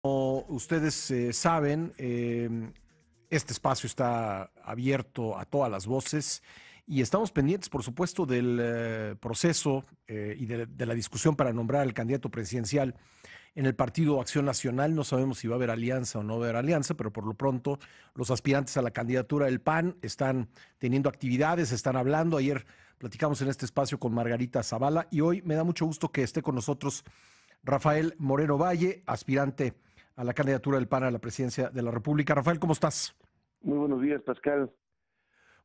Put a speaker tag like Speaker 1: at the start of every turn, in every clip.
Speaker 1: Como ustedes saben, este espacio está abierto a todas las voces y estamos pendientes, por supuesto, del proceso y de la discusión para nombrar al candidato presidencial en el Partido Acción Nacional. No sabemos si va a haber alianza o no va a haber alianza, pero por lo pronto los aspirantes a la candidatura del PAN están teniendo actividades, están hablando. Ayer platicamos en este espacio con Margarita Zavala y hoy me da mucho gusto que esté con nosotros Rafael Moreno Valle, aspirante a la candidatura del PAN a la presidencia de la República. Rafael, ¿cómo estás?
Speaker 2: Muy buenos días, Pascal.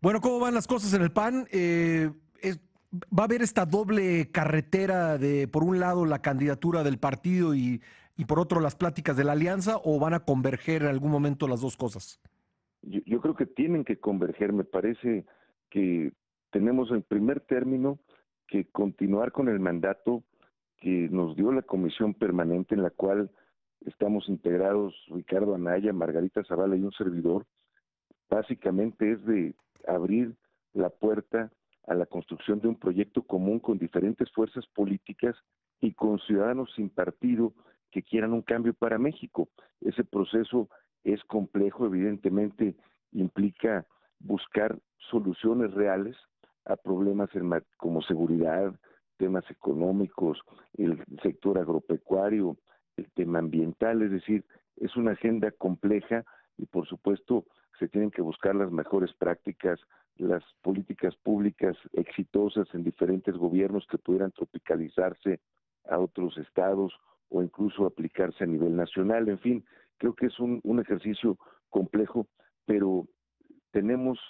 Speaker 1: Bueno, ¿cómo van las cosas en el PAN? ¿Va a haber esta doble carretera de, por un lado, la candidatura del partido y por otro, las pláticas de la alianza, o van a converger en algún momento las dos cosas?
Speaker 2: Yo creo que tienen que converger. Me parece que tenemos en primer término que continuar con el mandato que nos dio la comisión permanente en la cual estamos integrados Ricardo Anaya, Margarita Zavala y un servidor. Básicamente es de abrir la puerta a la construcción de un proyecto común con diferentes fuerzas políticas y con ciudadanos sin partido que quieran un cambio para México. Ese proceso es complejo, evidentemente implica buscar soluciones reales a problemas como seguridad, temas económicos, el sector agropecuario, el tema ambiental, es decir, es una agenda compleja y por supuesto se tienen que buscar las mejores prácticas, las políticas públicas exitosas en diferentes gobiernos que pudieran tropicalizarse a otros estados o incluso aplicarse a nivel nacional. En fin, creo que es un ejercicio complejo, pero tenemos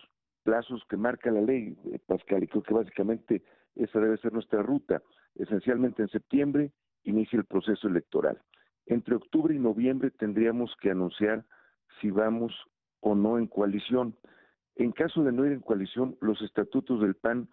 Speaker 2: plazos que marca la ley, Pascal, y creo que básicamente esa debe ser nuestra ruta. Esencialmente en septiembre inicia el proceso electoral. Entre octubre y noviembre tendríamos que anunciar si vamos o no en coalición. En caso de no ir en coalición, los estatutos del PAN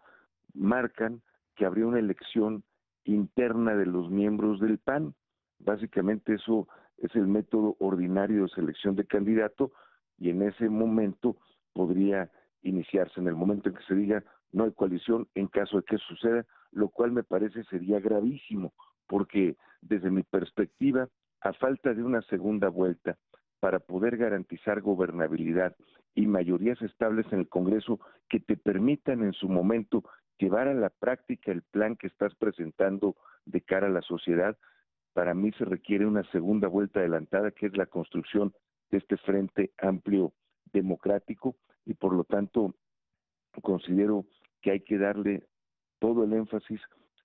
Speaker 2: marcan que habría una elección interna de los miembros del PAN. Básicamente eso es el método ordinario de selección de candidato y en ese momento podría iniciarse, en el momento en que se diga no hay coalición, en caso de que suceda, lo cual me parece sería gravísimo, porque desde mi perspectiva, a falta de una segunda vuelta, para poder garantizar gobernabilidad y mayorías estables en el Congreso que te permitan en su momento llevar a la práctica el plan que estás presentando de cara a la sociedad, para mí se requiere una segunda vuelta adelantada, que es la construcción de este frente amplio democrático, y por lo tanto considero que hay que darle todo el énfasis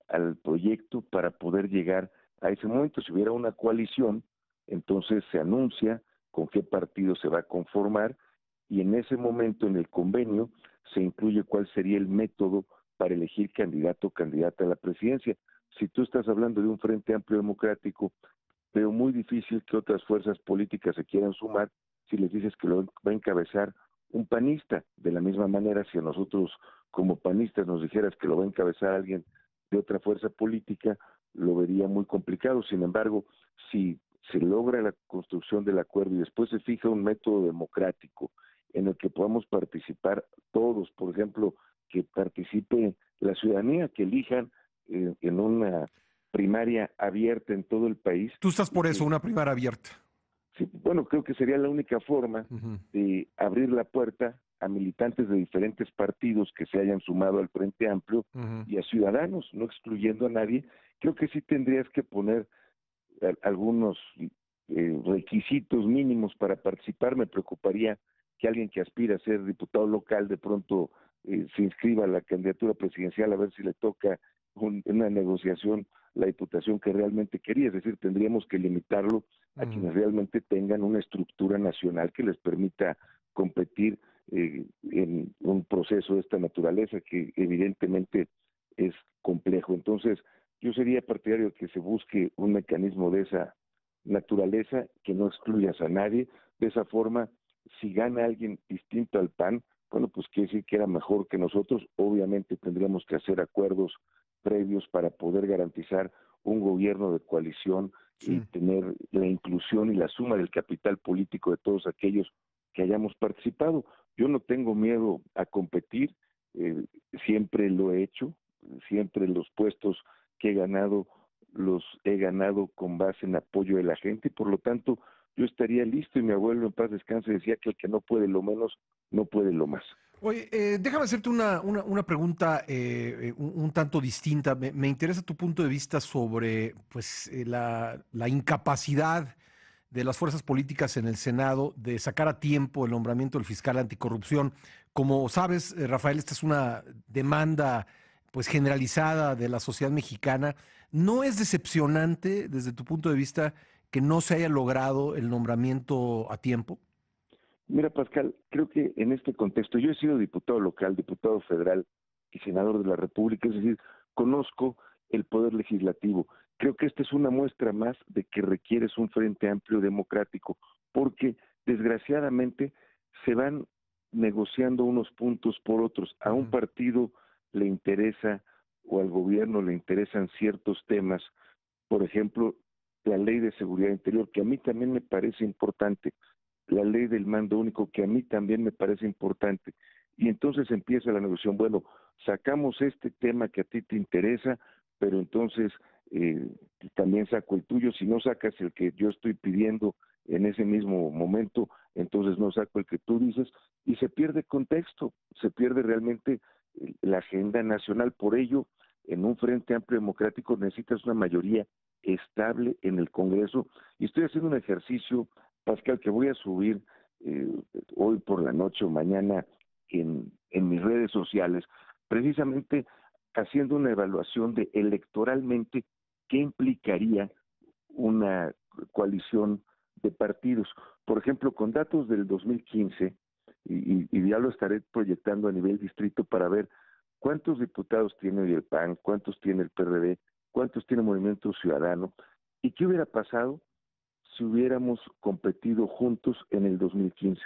Speaker 2: al proyecto para poder llegar a ese momento. Si hubiera una coalición, entonces se anuncia con qué partido se va a conformar y en ese momento en el convenio se incluye cuál sería el método para elegir candidato o candidata a la presidencia. Si tú estás hablando de un Frente Amplio Democrático, veo muy difícil que otras fuerzas políticas se quieran sumar si les dices que lo va a encabezar un panista. De la misma manera, si a nosotros como panistas nos dijeras que lo va a encabezar alguien de otra fuerza política, lo vería muy complicado. Sin embargo, si se logra la construcción del acuerdo y después se fija un método democrático en el que podamos participar todos, por ejemplo, que participe la ciudadanía, que elijan en una primaria abierta en todo el país
Speaker 1: Tú estás
Speaker 2: y
Speaker 1: por eso,
Speaker 2: que,
Speaker 1: una primaria abierta.
Speaker 2: sí, bueno, creo que sería la única forma
Speaker 1: Ujú.
Speaker 2: de abrir la puerta a militantes de diferentes partidos que se hayan sumado al Frente Amplio
Speaker 1: Ujú.
Speaker 2: y a ciudadanos, no excluyendo a nadie. Creo que sí tendrías que poner algunos requisitos mínimos para participar. Me preocuparía que alguien que aspira a ser diputado local de pronto se inscriba a la candidatura presidencial a ver si le toca una negociación la diputación que realmente quería. Es decir, tendríamos que limitarlo a
Speaker 1: Ujú.
Speaker 2: quienes realmente tengan una estructura nacional que les permita competir en un proceso de esta naturaleza que evidentemente es complejo. Entonces, yo sería partidario de que se busque un mecanismo de esa naturaleza, que no excluyas a nadie. De esa forma, si gana alguien distinto al PAN, bueno, pues quiere decir que era mejor que nosotros. Obviamente tendríamos que hacer acuerdos previos para poder garantizar un gobierno de coalición y
Speaker 1: Sí.
Speaker 2: tener la inclusión y la suma del capital político de todos aquellos que hayamos participado. Yo no tengo miedo a competir, eh, siempre lo he hecho, siempre los puestos que he ganado los he ganado con base en apoyo de la gente y por lo tanto yo estaría listo, y mi abuelo en paz descanse decía que el que no puede lo menos, no puede lo más.
Speaker 1: Oye, déjame hacerte una pregunta un tanto distinta. Me interesa tu punto de vista sobre pues, la incapacidad de las fuerzas políticas en el Senado de sacar a tiempo el nombramiento del fiscal anticorrupción. Como sabes, Rafael, esta es una demanda pues generalizada de la sociedad mexicana. ¿No es decepcionante desde tu punto de vista que no se haya logrado el nombramiento a tiempo?
Speaker 2: Mira, Pascal, creo que en este contexto, yo he sido diputado local, diputado federal y senador de la República, es decir, conozco el poder legislativo. Creo que esta es una muestra más de que requieres un frente amplio democrático, porque desgraciadamente se van negociando unos puntos por otros. A un
Speaker 1: Ujú.
Speaker 2: partido le interesa o al gobierno le interesan ciertos temas, por ejemplo, la ley de seguridad interior, que a mí también me parece importante, la ley del mando único, que a mí también me parece importante. Y entonces empieza la negociación, bueno, sacamos este tema que a ti te interesa, pero entonces eh, también saco el tuyo. Si no sacas el que yo estoy pidiendo en ese mismo momento, entonces no saco el que tú dices, y se pierde contexto, se pierde realmente la agenda nacional. Por ello, en un frente amplio democrático necesitas una mayoría estable en el Congreso, y estoy haciendo un ejercicio, Pascal, que voy a subir eh, hoy por la noche o mañana en mis redes sociales, precisamente haciendo una evaluación de electoralmente qué implicaría una coalición de partidos. Por ejemplo, con datos del 2015, y ya lo estaré proyectando a nivel distrito para ver cuántos diputados tiene hoy el PAN, cuántos tiene el PRD, cuántos tiene Movimiento Ciudadano, y qué hubiera pasado si hubiéramos competido juntos en el 2015.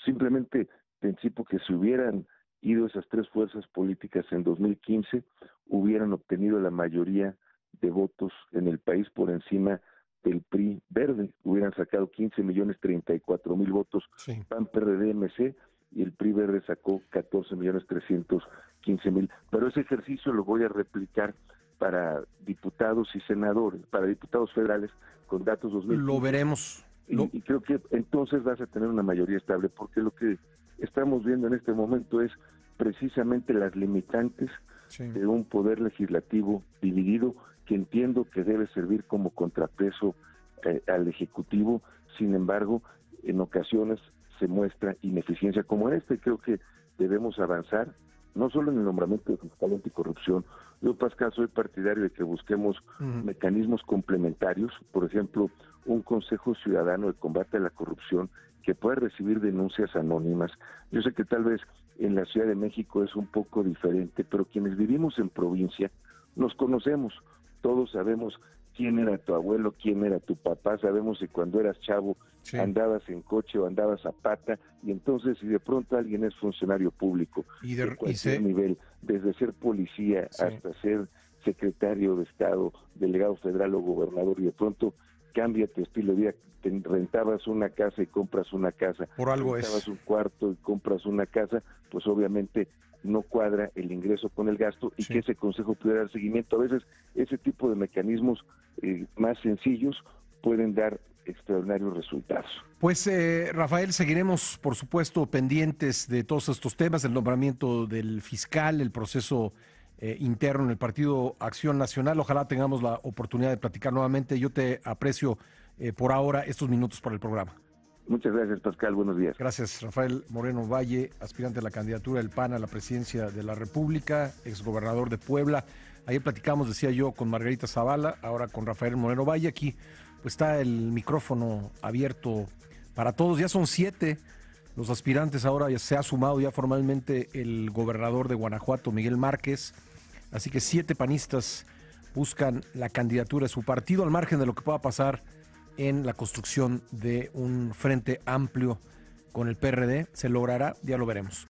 Speaker 2: Simplemente anticipo que si hubieran ido esas tres fuerzas políticas en 2015, hubieran obtenido la mayoría de votos en el país por encima del PRI verde, hubieran sacado 15.034.000 votos
Speaker 1: Sí.
Speaker 2: PAN, PRD, MC, y el PRI verde sacó 14.315.000. Pero ese ejercicio lo voy a replicar para diputados y senadores, para diputados federales, con datos
Speaker 1: Lo
Speaker 2: 2015,
Speaker 1: veremos.
Speaker 2: y creo que entonces vas a tener una mayoría estable, porque lo que estamos viendo en este momento es precisamente las limitantes
Speaker 1: Sí.
Speaker 2: de un poder legislativo dividido, que entiendo que debe servir como contrapeso al Ejecutivo. Sin embargo, en ocasiones se muestra ineficiencia como en este. Creo que debemos avanzar, no solo en el nombramiento de fiscal anticorrupción. Yo, Pascal, soy partidario de que busquemos
Speaker 1: Ujú.
Speaker 2: mecanismos complementarios, por ejemplo, un Consejo Ciudadano de Combate a la Corrupción que pueda recibir denuncias anónimas. Yo sé que tal vez en la Ciudad de México es un poco diferente, pero quienes vivimos en provincia nos conocemos, todos sabemos quién era tu abuelo, quién era tu papá, sabemos que cuando eras chavo
Speaker 1: Sí.
Speaker 2: andabas en coche o andabas a pata, y entonces si de pronto alguien es funcionario público de
Speaker 1: Y
Speaker 2: cualquier nivel, desde ser policía
Speaker 1: sí.
Speaker 2: hasta ser secretario de Estado, delegado federal o gobernador, y de pronto cambia tu estilo de vida, te rentabas una casa y compras una casa,
Speaker 1: Por algo
Speaker 2: rentabas
Speaker 1: es.
Speaker 2: un cuarto y compras una casa, pues obviamente no cuadra el ingreso con el gasto, y que
Speaker 1: Sí.
Speaker 2: ese consejo pudiera dar seguimiento. A veces ese tipo de mecanismos más sencillos pueden dar extraordinarios resultados.
Speaker 1: Pues Rafael, seguiremos, por supuesto, pendientes de todos estos temas, el nombramiento del fiscal, el proceso interno en el Partido Acción Nacional. Ojalá tengamos la oportunidad de platicar nuevamente. Yo te aprecio por ahora estos minutos para el programa.
Speaker 2: Muchas gracias, Pascal. Buenos días.
Speaker 1: Gracias, Rafael Moreno Valle, aspirante a la candidatura del PAN a la presidencia de la República, exgobernador de Puebla. Ayer platicamos, decía yo, con Margarita Zavala, ahora con Rafael Moreno Valle. Aquí pues está el micrófono abierto para todos. Ya son 7 los aspirantes. Ahora ya se ha sumado ya formalmente el gobernador de Guanajuato, Miguel Márquez. Así que 7 panistas buscan la candidatura de su partido, al margen de lo que pueda pasar en la construcción de un frente amplio con el PRD. ¿Se logrará? Ya lo veremos.